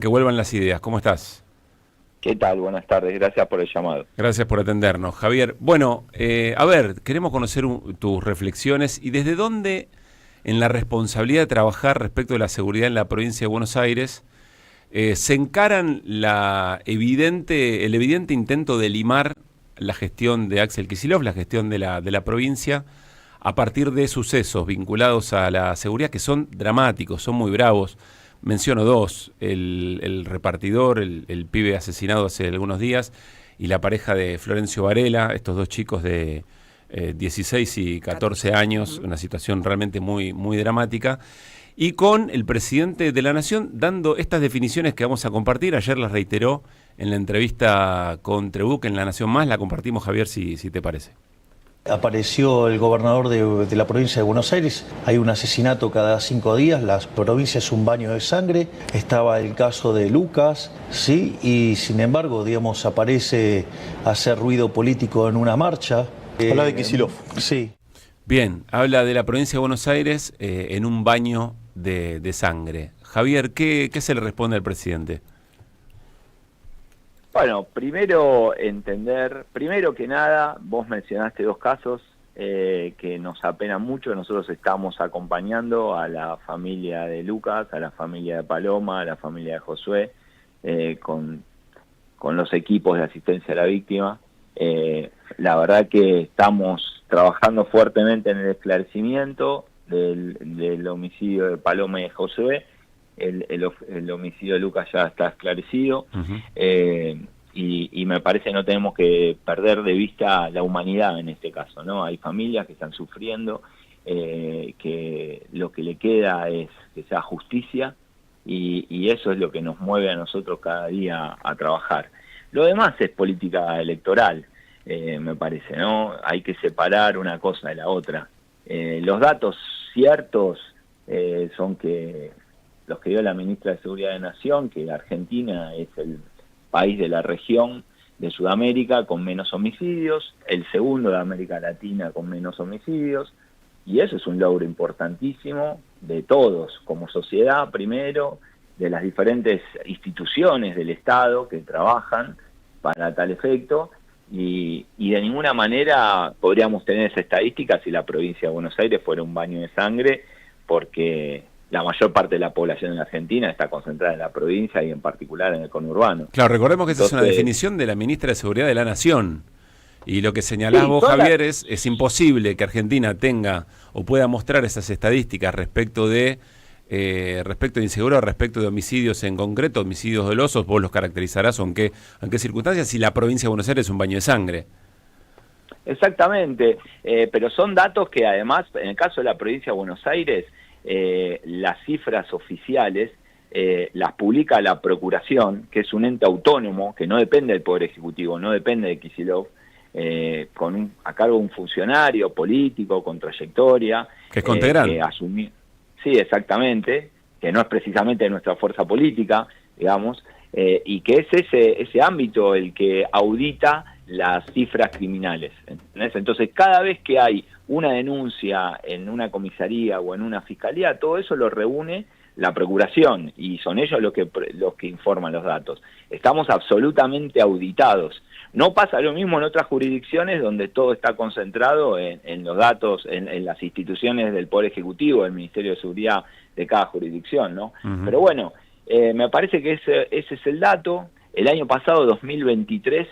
Que vuelvan las ideas. ¿Cómo estás? ¿Qué tal? Buenas tardes, gracias por el llamado. Gracias por atendernos, Javier. Bueno, a ver, queremos conocer tus reflexiones y desde dónde, en la responsabilidad de trabajar respecto de la seguridad en la provincia de Buenos Aires, se encaran el evidente intento de limar la gestión de Axel Kicillof, la gestión de la provincia, a partir de sucesos vinculados a la seguridad que son dramáticos, son muy bravos. Menciono dos, el repartidor, el pibe asesinado hace algunos días, y la pareja de Florencio Varela, estos dos chicos de 16 y 14 años, una situación realmente muy, muy dramática, y con el presidente de la Nación dando estas definiciones que vamos a compartir. Ayer las reiteró en la entrevista con Trebuch en La Nación Más, la compartimos, Javier, si te parece. Apareció el gobernador de la provincia de Buenos Aires. Hay un asesinato cada 5 días, la provincia es un baño de sangre. Estaba el caso de Lucas, ¿sí? Y sin embargo, digamos, aparece a hacer ruido político en una marcha. Habla de Kicillof. Sí. Bien, habla de la provincia de Buenos Aires en un baño de sangre. Javier, ¿qué se le responde al presidente? Bueno, primero que nada, vos mencionaste dos casos que nos apenan mucho. Nosotros estamos acompañando a la familia de Lucas, a la familia de Paloma, a la familia de Josué, con los equipos de asistencia a la víctima. La verdad que estamos trabajando fuertemente en el esclarecimiento del homicidio de Paloma y de Josué. El homicidio de Lucas ya está esclarecido. Y me parece que no tenemos que perder de vista la humanidad en este caso, ¿no? Hay familias que están sufriendo, que lo que le queda es que sea justicia, y eso es lo que nos mueve a nosotros cada día a trabajar. Lo demás es política electoral, me parece, ¿no? Hay que separar una cosa de la otra. Los datos ciertos son que los que dio la ministra de Seguridad de Nación, que Argentina es el país de la región de Sudamérica con menos homicidios, el segundo de América Latina con menos homicidios, y eso es un logro importantísimo de todos, como sociedad primero, de las diferentes instituciones del Estado que trabajan para tal efecto, y de ninguna manera podríamos tener esa estadística si la provincia de Buenos Aires fuera un baño de sangre, porque la mayor parte de la población en la Argentina está concentrada en la provincia y en particular en el conurbano. Claro, recordemos que esa es una definición de la ministra de Seguridad de la Nación. Y lo que señalás vos, Javier, es imposible que Argentina tenga o pueda mostrar esas estadísticas respecto de inseguridad, respecto de homicidios en concreto, homicidios dolosos. Vos los caracterizarás en qué circunstancias, si la provincia de Buenos Aires es un baño de sangre. Exactamente, pero son datos que además, en el caso de la provincia de Buenos Aires, las cifras oficiales las publica la Procuración, que es un ente autónomo que no depende del Poder Ejecutivo, no depende de Kicillof, a cargo de un funcionario político con trayectoria. Que es Contegrán. Sí, exactamente, que no es precisamente de nuestra fuerza política, digamos, y que es ese ámbito el que audita las cifras criminales, ¿entendés? Entonces, cada vez que hay una denuncia en una comisaría o en una fiscalía, todo eso lo reúne la Procuración, y son ellos los que informan los datos. Estamos absolutamente auditados. No pasa lo mismo en otras jurisdicciones donde todo está concentrado en los datos, en las instituciones del Poder Ejecutivo, del Ministerio de Seguridad de cada jurisdicción, ¿no? Pero bueno, me parece que ese es el dato. El año pasado, 2023,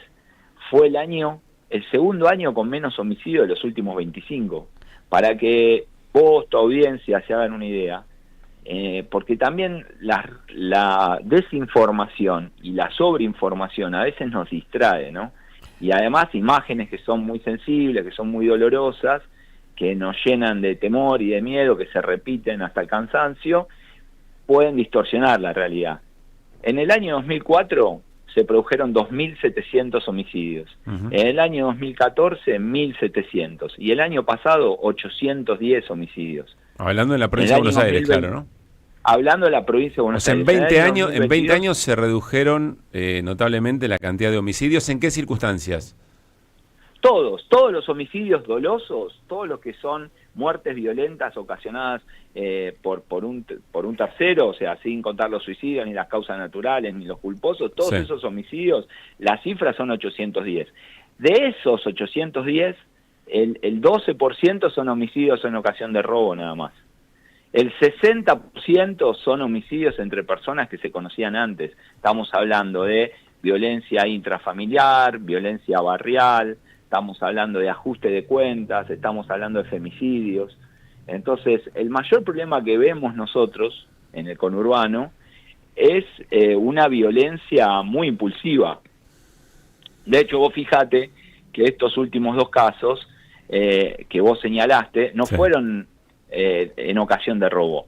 fue el segundo año con menos homicidios de los últimos 25. Para que vos, tu audiencia, se hagan una idea, porque también la desinformación y la sobreinformación a veces nos distrae, ¿no? Y además imágenes que son muy sensibles, que son muy dolorosas, que nos llenan de temor y de miedo, que se repiten hasta el cansancio, pueden distorsionar la realidad. En el año 2004 se produjeron 2.700 homicidios. En el año 2014, 1.700. Y el año pasado, 810 homicidios. Hablando de la provincia de Buenos Aires, claro, ¿no? Hablando de la provincia de Buenos Aires. En 20 años se redujeron notablemente la cantidad de homicidios. ¿En qué circunstancias? todos los homicidios dolosos, todos los que son muertes violentas ocasionadas por un tercero, o sea, sin contar los suicidios, ni las causas naturales, ni los culposos, todos esos homicidios, las cifras son 810. De esos 810, el 12% son homicidios en ocasión de robo nada más. El 60% son homicidios entre personas que se conocían antes. Estamos hablando de violencia intrafamiliar, violencia barrial, estamos hablando de ajuste de cuentas, estamos hablando de femicidios. Entonces, el mayor problema que vemos nosotros en el conurbano es una violencia muy impulsiva. De hecho, vos fíjate que estos últimos dos casos que vos señalaste no fueron en ocasión de robo.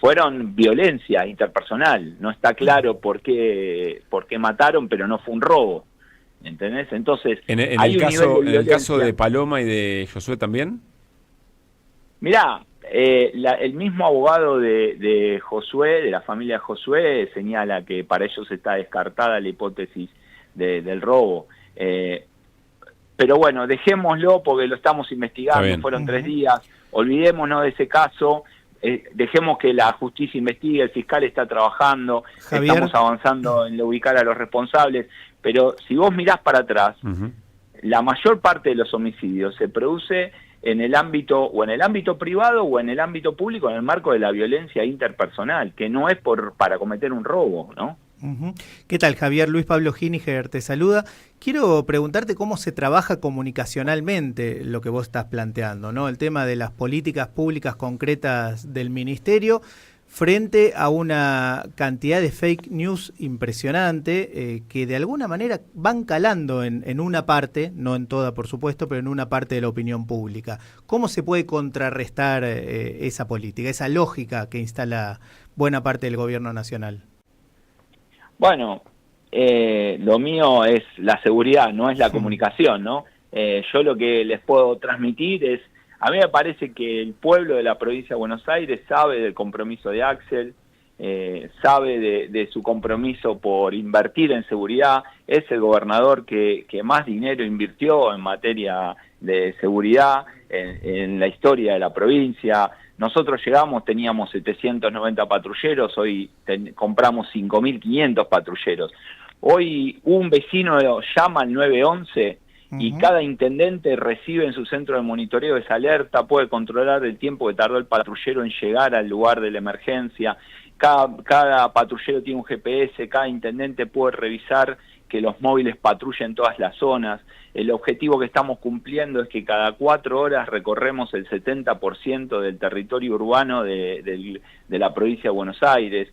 Fueron violencia interpersonal. No está claro por qué mataron, pero no fue un robo. ¿Entendés? Entonces, ¿En el caso de Paloma y de Josué también? Mirá, el mismo abogado de Josué, de la familia Josué, señala que para ellos está descartada la hipótesis del robo. Pero bueno, dejémoslo porque lo estamos investigando, fueron 3 días, olvidémonos de ese caso, dejemos que la justicia investigue, el fiscal está trabajando, Javier, estamos avanzando en ubicar a los responsables, pero si vos mirás para atrás, la mayor parte de los homicidios se produce en el ámbito privado o en el ámbito público, en el marco de la violencia interpersonal, que no es para cometer un robo, ¿no? ¿Qué tal, Javier? Luis Pablo Giniger te saluda. Quiero preguntarte cómo se trabaja comunicacionalmente lo que vos estás planteando, ¿no? El tema de las políticas públicas concretas del Ministerio frente a una cantidad de fake news impresionante que de alguna manera van calando en una parte, no en toda por supuesto, pero en una parte de la opinión pública. ¿Cómo se puede contrarrestar esa política, esa lógica que instala buena parte del gobierno nacional? Bueno, lo mío es la seguridad, no es la comunicación, ¿no? Yo lo que les puedo transmitir es, a mí me parece que el pueblo de la provincia de Buenos Aires sabe del compromiso de Axel, sabe de su compromiso por invertir en seguridad, es el gobernador que más dinero invirtió en materia de seguridad en la historia de la provincia. Nosotros llegamos, teníamos 790 patrulleros, hoy compramos 5.500 patrulleros. Hoy un vecino llama al 911 y cada intendente recibe en su centro de monitoreo esa alerta, puede controlar el tiempo que tardó el patrullero en llegar al lugar de la emergencia. Cada patrullero tiene un GPS, cada intendente puede revisar que los móviles patrullen todas las zonas. El objetivo que estamos cumpliendo es que cada 4 horas recorremos el 70% del territorio urbano de la provincia de Buenos Aires.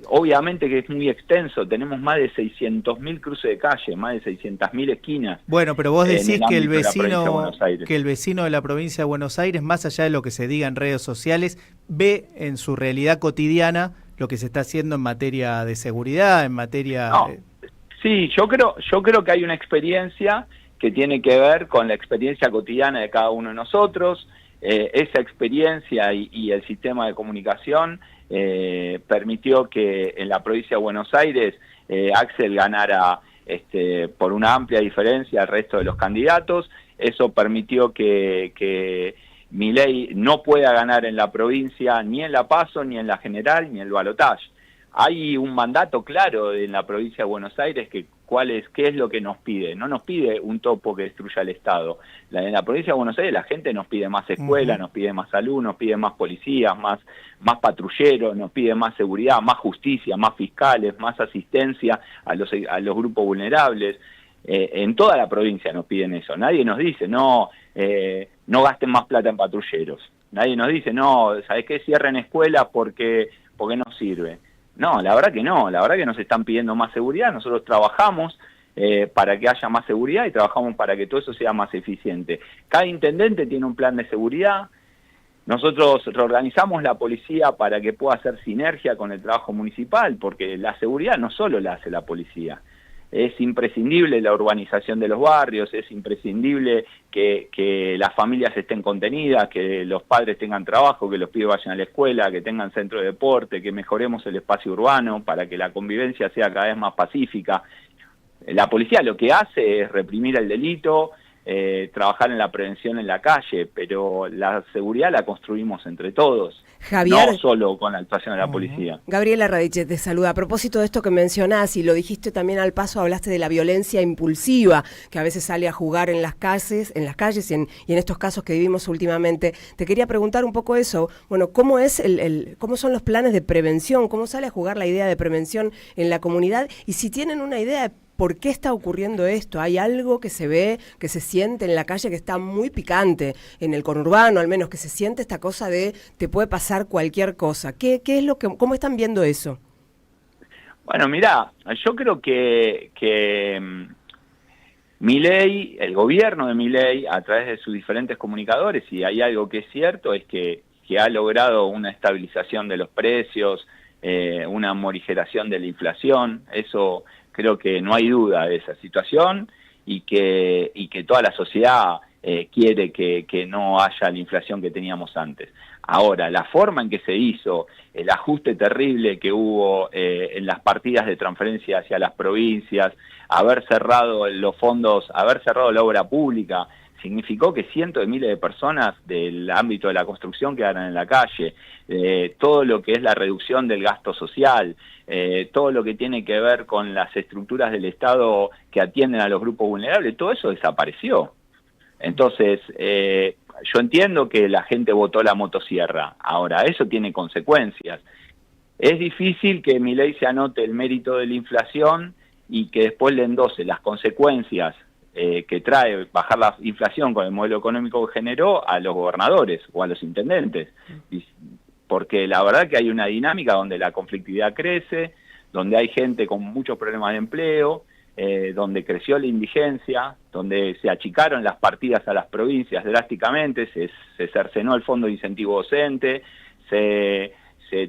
Obviamente que es muy extenso, tenemos más de 600.000 cruces de calle, más de 600.000 esquinas. Bueno, pero vos decís que el vecino de la provincia de Buenos Aires, más allá de lo que se diga en redes sociales, ve en su realidad cotidiana lo que se está haciendo en materia de seguridad, en materia... No. Sí, yo creo que hay una experiencia que tiene que ver con la experiencia cotidiana de cada uno de nosotros. Esa experiencia y el sistema de comunicación permitió que en la provincia de Buenos Aires Axel ganara por una amplia diferencia al resto de los candidatos. Eso permitió que Milei no pueda ganar en la provincia ni en la PASO, ni en la general, ni en el balotaje. Hay un mandato claro en la provincia de Buenos Aires qué es lo que nos pide. No nos pide un topo que destruya el Estado. En la provincia de Buenos Aires la gente nos pide más escuelas, nos pide más salud, nos pide más policías, más patrulleros, nos pide más seguridad, más justicia, más fiscales, más asistencia a los grupos vulnerables. En toda la provincia nos piden eso. Nadie nos dice, no gasten más plata en patrulleros. Nadie nos dice, no, ¿sabés qué? Cierren escuelas porque no sirve. No, la verdad que no, la verdad que nos están pidiendo más seguridad, nosotros trabajamos para que haya más seguridad y trabajamos para que todo eso sea más eficiente. Cada intendente tiene un plan de seguridad, nosotros reorganizamos la policía para que pueda hacer sinergia con el trabajo municipal, porque la seguridad no solo la hace la policía. Es imprescindible la urbanización de los barrios, es imprescindible que las familias estén contenidas, que los padres tengan trabajo, que los pibes vayan a la escuela, que tengan centro de deporte, que mejoremos el espacio urbano para que la convivencia sea cada vez más pacífica. La policía lo que hace es reprimir el delito, trabajar en la prevención en la calle, pero la seguridad la construimos entre todos. Javier, no solo con la actuación de la policía. Gabriela Radiche te saluda. A propósito de esto que mencionás, y lo dijiste también al paso, hablaste de la violencia impulsiva, que a veces sale a jugar en las calles y en estos casos que vivimos últimamente. Te quería preguntar un poco eso. Bueno, ¿cómo es cómo son los planes de prevención? ¿Cómo sale a jugar la idea de prevención en la comunidad? Y si tienen una idea de ¿por qué está ocurriendo esto? Hay algo que se ve, que se siente en la calle que está muy picante, en el conurbano al menos, que se siente esta cosa de te puede pasar cualquier cosa. ¿Qué es cómo están viendo eso? Bueno, mirá, yo creo que Milei, el gobierno de Milei, a través de sus diferentes comunicadores, y hay algo que es cierto, es que ha logrado una estabilización de los precios, una morigeración de la inflación. Eso creo que no hay duda de esa situación, y que toda la sociedad quiere que no haya la inflación que teníamos antes. Ahora, la forma en que se hizo, el ajuste terrible que hubo en las partidas de transferencia hacia las provincias, haber cerrado los fondos, haber cerrado la obra pública, significó que cientos de miles de personas del ámbito de la construcción quedaron en la calle. Todo lo que es la reducción del gasto social, todo lo que tiene que ver con las estructuras del Estado que atienden a los grupos vulnerables, todo eso desapareció. Entonces, yo entiendo que la gente votó la motosierra. Ahora, eso tiene consecuencias. Es difícil que Milei se anote el mérito de la inflación y que después le endose las consecuencias que trae bajar la inflación con el modelo económico que generó a los gobernadores o a los intendentes. Porque la verdad que hay una dinámica donde la conflictividad crece, donde hay gente con muchos problemas de empleo, donde creció la indigencia, donde se achicaron las partidas a las provincias drásticamente, se cercenó el fondo de incentivo docente, se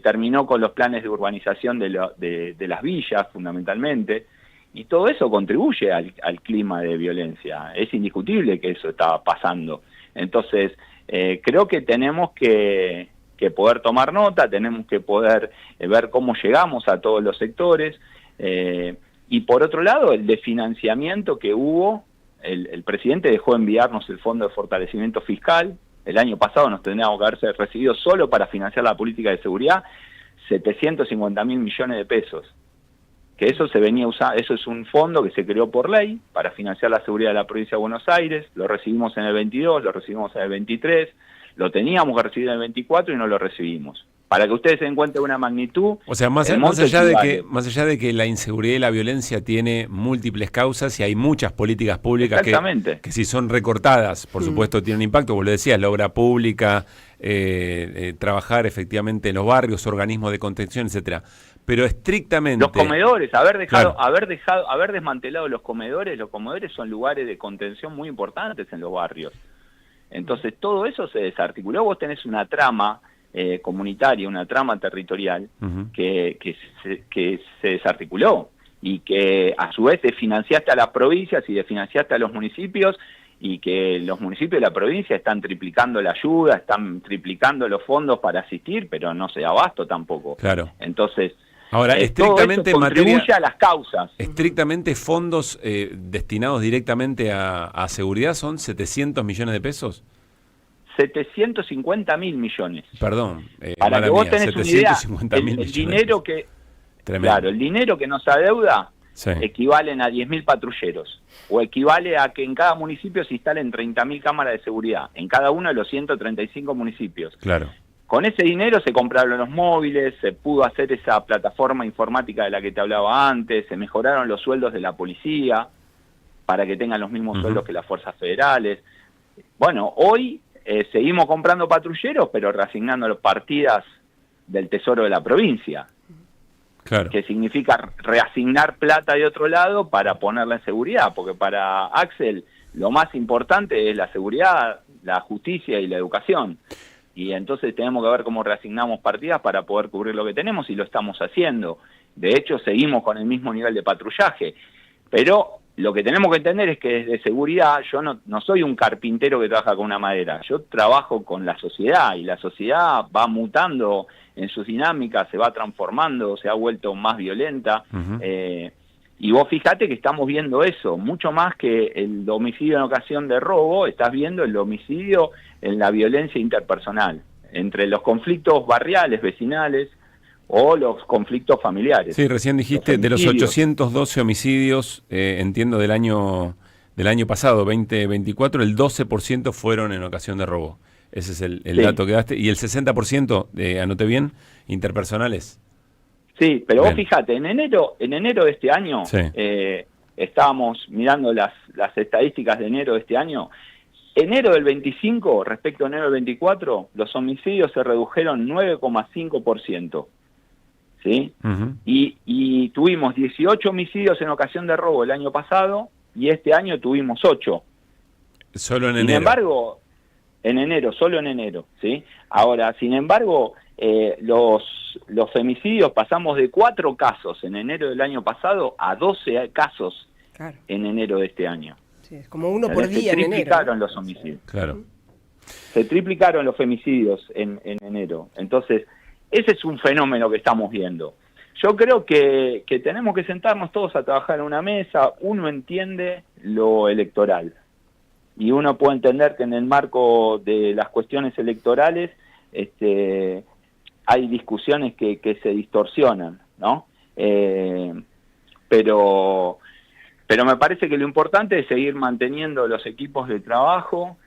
terminó con los planes de urbanización de las villas fundamentalmente, y todo eso contribuye al clima de violencia. Es indiscutible que eso está pasando. Entonces, creo que tenemos que poder tomar nota, tenemos que poder ver cómo llegamos a todos los sectores, y por otro lado, el desfinanciamiento que hubo, el presidente dejó enviarnos el Fondo de Fortalecimiento Fiscal. El año pasado nos tendríamos que haberse recibido solo para financiar la política de seguridad 750.000 millones de pesos. Que eso se venía usando, eso es un fondo que se creó por ley para financiar la seguridad de la provincia de Buenos Aires. Lo recibimos en el 22, lo recibimos en el 23, lo teníamos que recibir en el 24 y no lo recibimos. Para que ustedes se den cuenta de una magnitud. O sea, más allá de que la inseguridad y la violencia tiene múltiples causas y hay muchas políticas públicas que si son recortadas, por supuesto, tienen impacto. Vos lo decías, la obra pública, trabajar efectivamente en los barrios, organismos de contención, etcétera. Pero estrictamente los comedores, haber desmantelado los comedores son lugares de contención muy importantes en los barrios. Entonces todo eso se desarticuló. Vos tenés una trama comunitaria, una trama territorial que se desarticuló, y que a su vez desfinanciaste a las provincias y desfinanciaste a los municipios, y que los municipios de la provincia están triplicando la ayuda, están triplicando los fondos para asistir, pero no se da abasto tampoco. Claro. Entonces, ahora, estrictamente todo eso contribuye a las causas. Estrictamente fondos destinados directamente a seguridad son 700 millones de pesos. 750.000 millones. Perdón, para que vos tenés una idea, el dinero que el dinero que nos adeuda equivalen a 10.000 patrulleros, o equivale a que en cada municipio se instalen 30.000 cámaras de seguridad, en cada uno de los 135 municipios. Claro. Con ese dinero se compraron los móviles, se pudo hacer esa plataforma informática de la que te hablaba antes, se mejoraron los sueldos de la policía para que tengan los mismos sueldos que las fuerzas federales. Bueno, hoy seguimos comprando patrulleros, pero reasignando las partidas del tesoro de la provincia. Claro. Que significa reasignar plata de otro lado para ponerla en seguridad, porque para Axel lo más importante es la seguridad, la justicia y la educación. Y entonces tenemos que ver cómo reasignamos partidas para poder cubrir lo que tenemos, y lo estamos haciendo. De hecho, seguimos con el mismo nivel de patrullaje. Pero lo que tenemos que entender es que desde seguridad, yo no soy un carpintero que trabaja con una madera. Yo trabajo con la sociedad, y la sociedad va mutando en sus dinámicas, se va transformando, se ha vuelto más violenta. Y vos fijate que estamos viendo eso, mucho más que el homicidio en ocasión de robo, estás viendo el homicidio en la violencia interpersonal, entre los conflictos barriales, vecinales, o los conflictos familiares. Sí, recién dijiste, de los 812 homicidios, entiendo, del año pasado, 2024, el 12% fueron en ocasión de robo. Ese es el Sí. dato que daste. Y el 60%, anoté bien, interpersonales. Sí, pero Bien. vos fíjate, en enero de este año, Sí. estábamos mirando las estadísticas de enero de este año. Enero del 25 respecto a enero del 24, los homicidios se redujeron 9,5%. ¿Sí? Uh-huh. Y tuvimos 18 homicidios en ocasión de robo el año pasado, y este año tuvimos 8. Solo en Sin enero. embargo, en enero, solo en enero, ¿sí? Ahora, sin embargo, los femicidios pasamos de 4 casos en enero del año pasado a 12 casos Claro. en enero de este año. Sí, es como uno por día Se en enero. triplicaron los homicidios. Claro. Se triplicaron los femicidios en enero. Entonces, ese es un fenómeno que estamos viendo. Yo creo que tenemos que sentarnos todos a trabajar en una mesa. Uno entiende lo electoral. Y uno puede entender que en el marco de las cuestiones electorales hay discusiones que se distorsionan, ¿no? Pero me parece que lo importante es seguir manteniendo los equipos de trabajo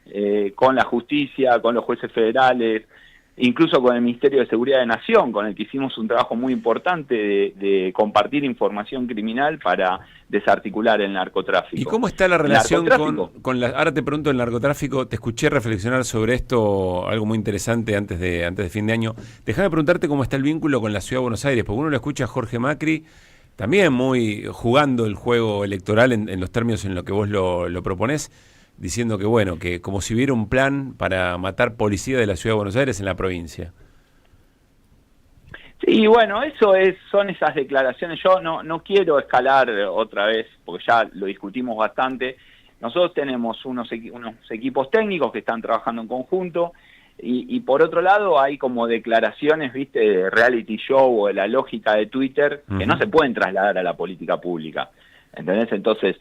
con la justicia, con los jueces federales, incluso con el Ministerio de Seguridad de Nación, con el que hicimos un trabajo muy importante de compartir información criminal para desarticular el narcotráfico. ¿Y cómo está la relación ¿Narcotráfico? con la... Ahora te pregunto el narcotráfico, te escuché reflexionar sobre esto, algo muy interesante antes de fin de año. Déjame preguntarte cómo está el vínculo con la Ciudad de Buenos Aires, porque uno lo escucha a Jorge Macri, también muy jugando el juego electoral en los términos en los que vos lo proponés, diciendo que bueno, que como si hubiera un plan para matar policía de la Ciudad de Buenos Aires en la provincia. Sí, bueno, son esas declaraciones. Yo no quiero escalar otra vez, porque ya lo discutimos bastante. Nosotros tenemos unos equipos técnicos que están trabajando en conjunto, y por otro lado hay como declaraciones, viste, de reality show o de la lógica de Twitter, que no se pueden trasladar a la política pública. ¿Entendés? Entonces,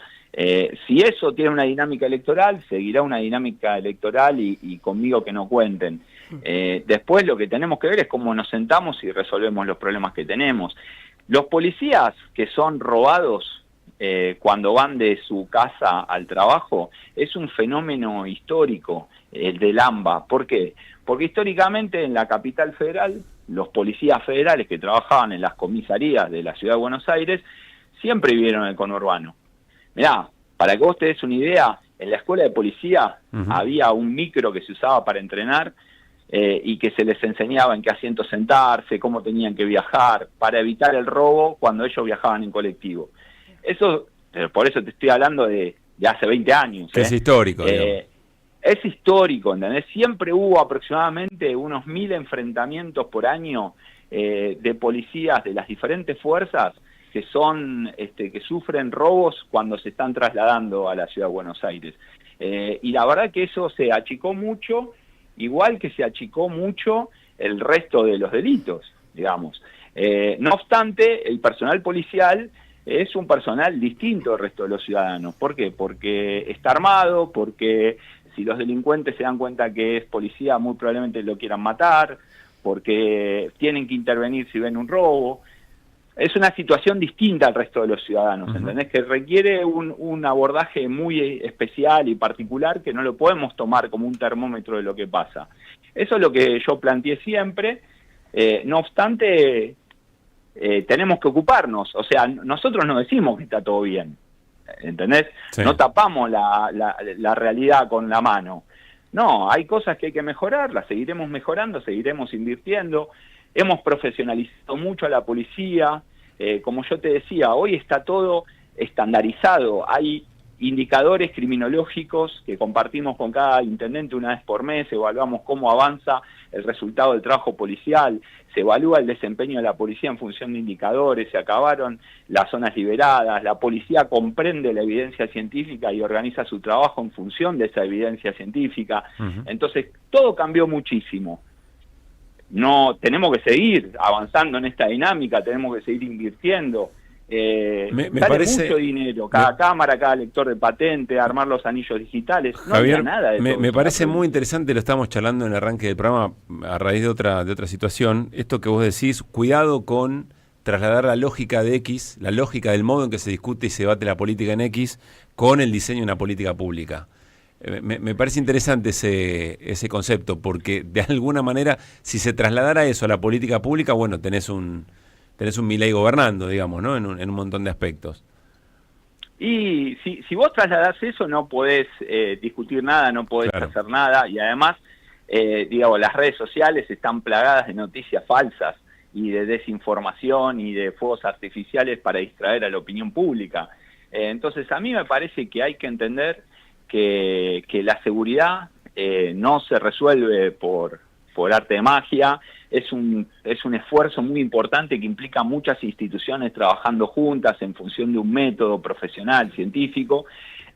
si eso tiene una dinámica electoral, seguirá una dinámica electoral y conmigo que no cuenten. Después lo que tenemos que ver es cómo nos sentamos y resolvemos los problemas que tenemos. Los policías que son robados cuando van de su casa al trabajo es un fenómeno histórico, el del AMBA. ¿Por qué? Porque históricamente en la capital federal, los policías federales que trabajaban en las comisarías de la Ciudad de Buenos Aires siempre vivieron en el conurbano. Mirá, para que vos te des una idea, en la escuela de policía había un micro que se usaba para entrenar y que se les enseñaba en qué asiento sentarse, cómo tenían que viajar, para evitar el robo cuando ellos viajaban en colectivo. Eso, por eso te estoy hablando de hace 20 años. Es histórico, digamos. Es histórico, ¿entendés? Siempre hubo aproximadamente unos 1000 enfrentamientos por año de policías de las diferentes fuerzas que son que sufren robos cuando se están trasladando a la Ciudad de Buenos Aires. Y la verdad que eso se achicó mucho, igual que se achicó mucho el resto de los delitos, digamos. No obstante, el personal policial es un personal distinto al resto de los ciudadanos. ¿Por qué? Porque está armado, porque si los delincuentes se dan cuenta que es policía, muy probablemente lo quieran matar, porque tienen que intervenir si ven un robo. Es una situación distinta al resto de los ciudadanos, ¿entendés? Que requiere un abordaje muy especial y particular que no lo podemos tomar como un termómetro de lo que pasa. Eso es lo que yo planteé siempre. No obstante, tenemos que ocuparnos. O sea, nosotros no decimos que está todo bien, ¿entendés? Sí. No tapamos la realidad con la mano. No, hay cosas que hay que mejorar, las seguiremos mejorando, seguiremos invirtiendo. Hemos profesionalizado mucho a la policía. Como yo te decía, hoy está todo estandarizado. Hay indicadores criminológicos que compartimos con cada intendente una vez por mes, evaluamos cómo avanza el resultado del trabajo policial, se evalúa el desempeño de la policía en función de indicadores, se acabaron las zonas liberadas, la policía comprende la evidencia científica y organiza su trabajo en función de esa evidencia científica. Entonces, todo cambió muchísimo. No, tenemos que seguir avanzando en esta dinámica, tenemos que seguir invirtiendo. Me sale parece mucho dinero, cada cámara, cada lector de patente, armar los anillos digitales, no Javier, había nada de todo me eso. parece muy interesante, lo estamos charlando en el arranque del programa a raíz de otra situación, esto que vos decís, cuidado con trasladar la lógica de X, la lógica del modo en que se discute y se debate la política en X, con el diseño de una política pública. Me parece interesante ese concepto, porque de alguna manera, si se trasladara eso a la política pública, bueno, tenés un Milei gobernando, digamos, ¿no? En un montón de aspectos. Y si vos trasladás eso, no podés discutir nada, no podés hacer nada, y además, digamos, las redes sociales están plagadas de noticias falsas y de desinformación y de fuegos artificiales para distraer a la opinión pública. Entonces, a mí me parece que hay que entender que la seguridad no se resuelve por arte de magia, es un esfuerzo muy importante que implica muchas instituciones trabajando juntas en función de un método profesional, científico.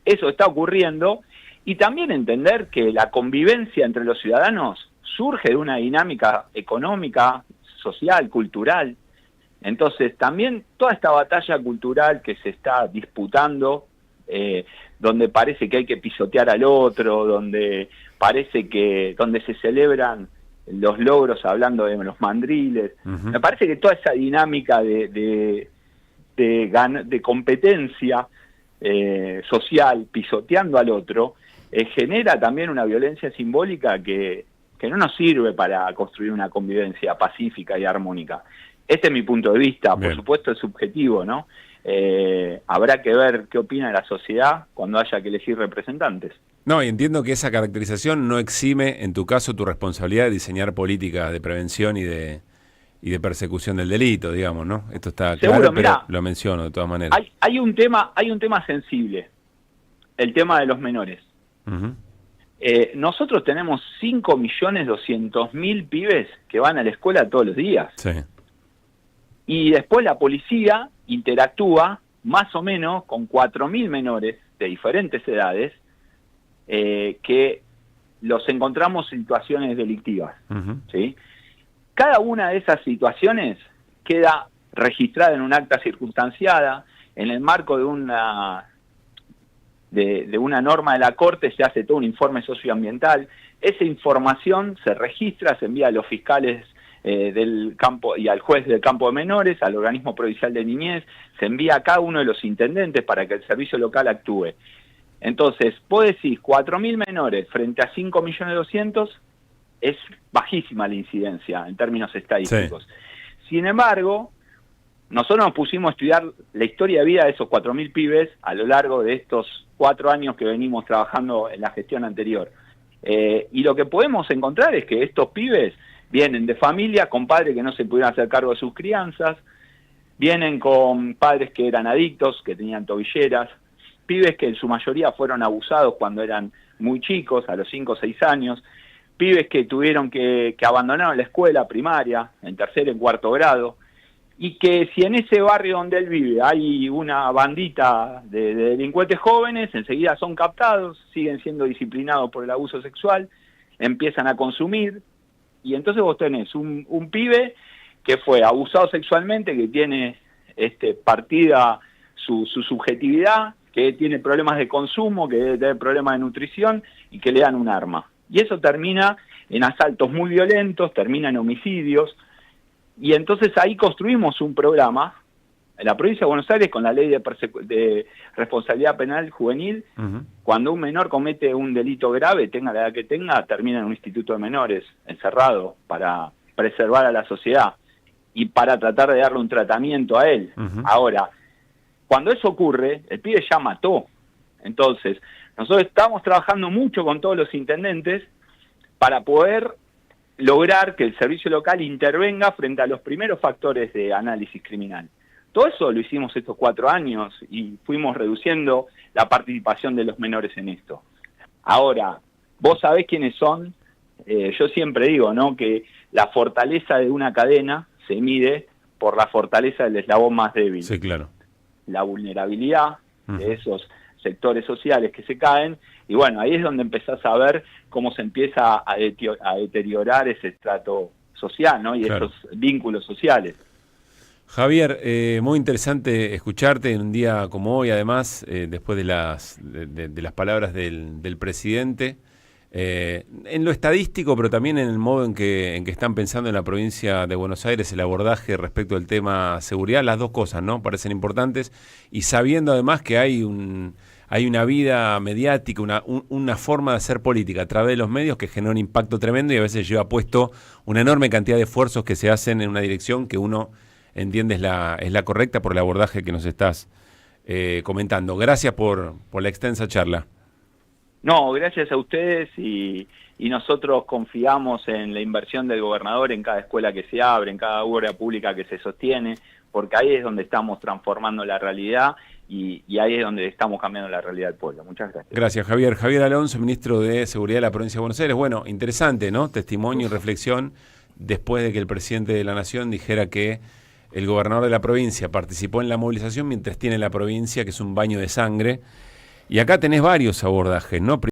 Eso está ocurriendo, y también entender que la convivencia entre los ciudadanos surge de una dinámica económica, social, cultural. Entonces, también toda esta batalla cultural que se está disputando, donde parece que hay que pisotear al otro, donde se celebran los logros hablando de los mandriles, me parece que toda esa dinámica de competencia social, pisoteando al otro, genera también una violencia simbólica que no nos sirve para construir una convivencia pacífica y armónica. Este es mi punto de vista. Bien. Por supuesto es subjetivo, ¿no? Habrá que ver qué opina la sociedad cuando haya que elegir representantes. No, y entiendo que esa caracterización no exime, en tu caso, tu responsabilidad de diseñar políticas de prevención y de persecución del delito, digamos, ¿no? Esto está claro, pero mirá, lo menciono de todas maneras. Hay un tema sensible, el tema de los menores. Nosotros tenemos 5.200.000 pibes que van a la escuela todos los días. Sí. Y después la policía interactúa más o menos con 4.000 menores de diferentes edades que los encontramos en situaciones delictivas. ¿Sí? Cada una de esas situaciones queda registrada en un acta circunstanciada, en el marco de una norma de la Corte se hace todo un informe socioambiental. Esa información se registra, se envía a los fiscales del campo y al juez del campo de menores, al organismo provincial de niñez, se envía a cada uno de los intendentes para que el servicio local actúe. Entonces, vos decís, 4.000 menores frente a 5.200.000, es bajísima la incidencia en términos estadísticos. Sí. Sin embargo, nosotros nos pusimos a estudiar la historia de vida de esos 4.000 pibes a lo largo de estos 4 años que venimos trabajando en la gestión anterior. Y lo que podemos encontrar es que estos pibes vienen de familias con padres que no se pudieron hacer cargo de sus crianzas, vienen con padres que eran adictos, que tenían tobilleras, pibes que en su mayoría fueron abusados cuando eran muy chicos, a los 5 o 6 años, pibes que tuvieron que abandonaron la escuela primaria, en 3er y 4º grado, y que si en ese barrio donde él vive hay una bandita de delincuentes jóvenes, enseguida son captados, siguen siendo disciplinados por el abuso sexual, empiezan a consumir, y entonces vos tenés un pibe que fue abusado sexualmente, que tiene partida su subjetividad, que tiene problemas de consumo, que debe tener problemas de nutrición, y que le dan un arma. Y eso termina en asaltos muy violentos, termina en homicidios, y entonces ahí construimos un programa en la provincia de Buenos Aires con la ley de responsabilidad penal juvenil. Cuando un menor comete un delito grave, tenga la edad que tenga, termina en un instituto de menores, encerrado, para preservar a la sociedad y para tratar de darle un tratamiento a él. Ahora, cuando eso ocurre, el pibe ya mató. Entonces, nosotros estamos trabajando mucho con todos los intendentes para poder lograr que el servicio local intervenga frente a los primeros factores de análisis criminal. Todo eso lo hicimos estos 4 años y fuimos reduciendo la participación de los menores en esto. Ahora, vos sabés quiénes son. Yo siempre digo, ¿no?, que la fortaleza de una cadena se mide por la fortaleza del eslabón más débil. Sí, claro. La vulnerabilidad de esos sectores sociales que se caen, y bueno, ahí es donde empezás a ver cómo se empieza a deteriorar ese estrato social, ¿no?, y claro, esos vínculos sociales. Javier, muy interesante escucharte en un día como hoy, además, después de las palabras del presidente, en lo estadístico, pero también en el modo en que están pensando en la provincia de Buenos Aires el abordaje respecto al tema seguridad, las dos cosas, ¿no? Parecen importantes, y sabiendo además que hay una vida mediática, una forma de hacer política a través de los medios que genera un impacto tremendo y a veces lleva puesto una enorme cantidad de esfuerzos que se hacen en una dirección que uno entiende es la correcta por el abordaje que nos estás comentando. Gracias por la extensa charla. No, gracias a ustedes y nosotros confiamos en la inversión del gobernador en cada escuela que se abre, en cada obra pública que se sostiene, porque ahí es donde estamos transformando la realidad y ahí es donde estamos cambiando la realidad del pueblo. Muchas gracias. Gracias, Javier. Javier Alonso, ministro de Seguridad de la Provincia de Buenos Aires. Bueno, interesante, ¿no? Testimonio y reflexión después de que el presidente de la Nación dijera que el gobernador de la provincia participó en la movilización mientras tiene la provincia, que es un baño de sangre. Y acá tenés varios abordajes, ¿no?